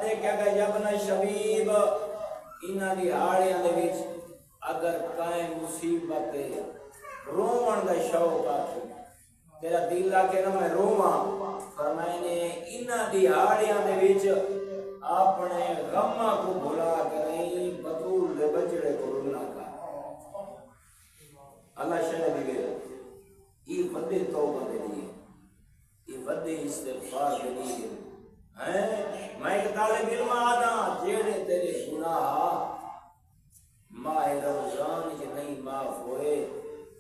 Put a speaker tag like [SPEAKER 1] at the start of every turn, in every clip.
[SPEAKER 1] دیکھا گا یبن شبیب انہاں دی ہاڑیاں دے وچ اگر کائیں مصیبت رومن دا شوق آتی تیرا دل آ کے نا میں رواں فرمائے نے انہاں دی ہاڑیاں دے وچ اپنے غماں کو بھلا کریں بطول دے بچڑے کو رونا کا اللہ شاید دی گئے یہ بڑے توبہ دے لیے یہ بڑے استغفار دے لیے میں ایک طالب علم آدھا جیڑے تیرے گناہ ماہ رمضان کے نہیں معاف ہوئے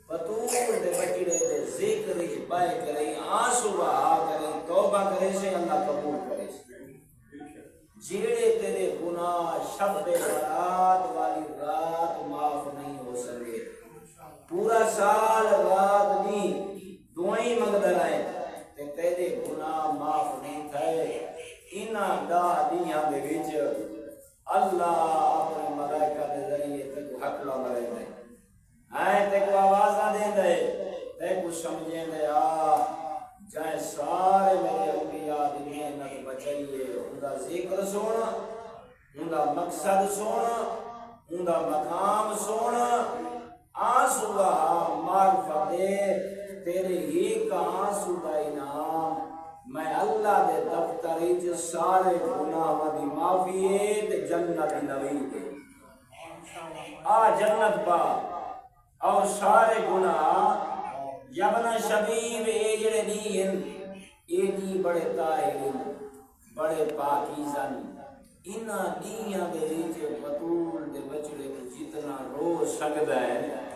[SPEAKER 1] بطول دے بچڑے دے ذکر کی پائے کریں آنسو بہا کریں توبہ کریں سے اللہ قبول کرے جیڑے تیرے گناہ شب برات والی رات معاف نہیں ہو سکے پورا سال رات نہیں دعائیں مقدر آئے تے تیرے گناہ معاف نہیں تھے انہاں دا دیاں دے وچ اللہ اپنے ملائکہ دے ذریعے تک حق لا مرے دے تے کو آوازاں دے دے تے کو سمجھیں دے جائیں سارے میرے انبیاء دی محنت بچائیے ان دا ذکر سونا ان دا مقصد سونا ان دا مقام سونا آنسو بہا معرفت تیرے ایک آنسو دا انعام میں اللہ دے دفتر وچ سارے گناہ دی معافی ہے تے جنت دی نوید جنت با اور سارے گناہ یبن شبیب اے جڑے دین اے دی بڑے طاہرین بڑے پاکیزن انہاں دیاں دے وچ بطول دے بچڑے کو جتنا رو سکدا ہے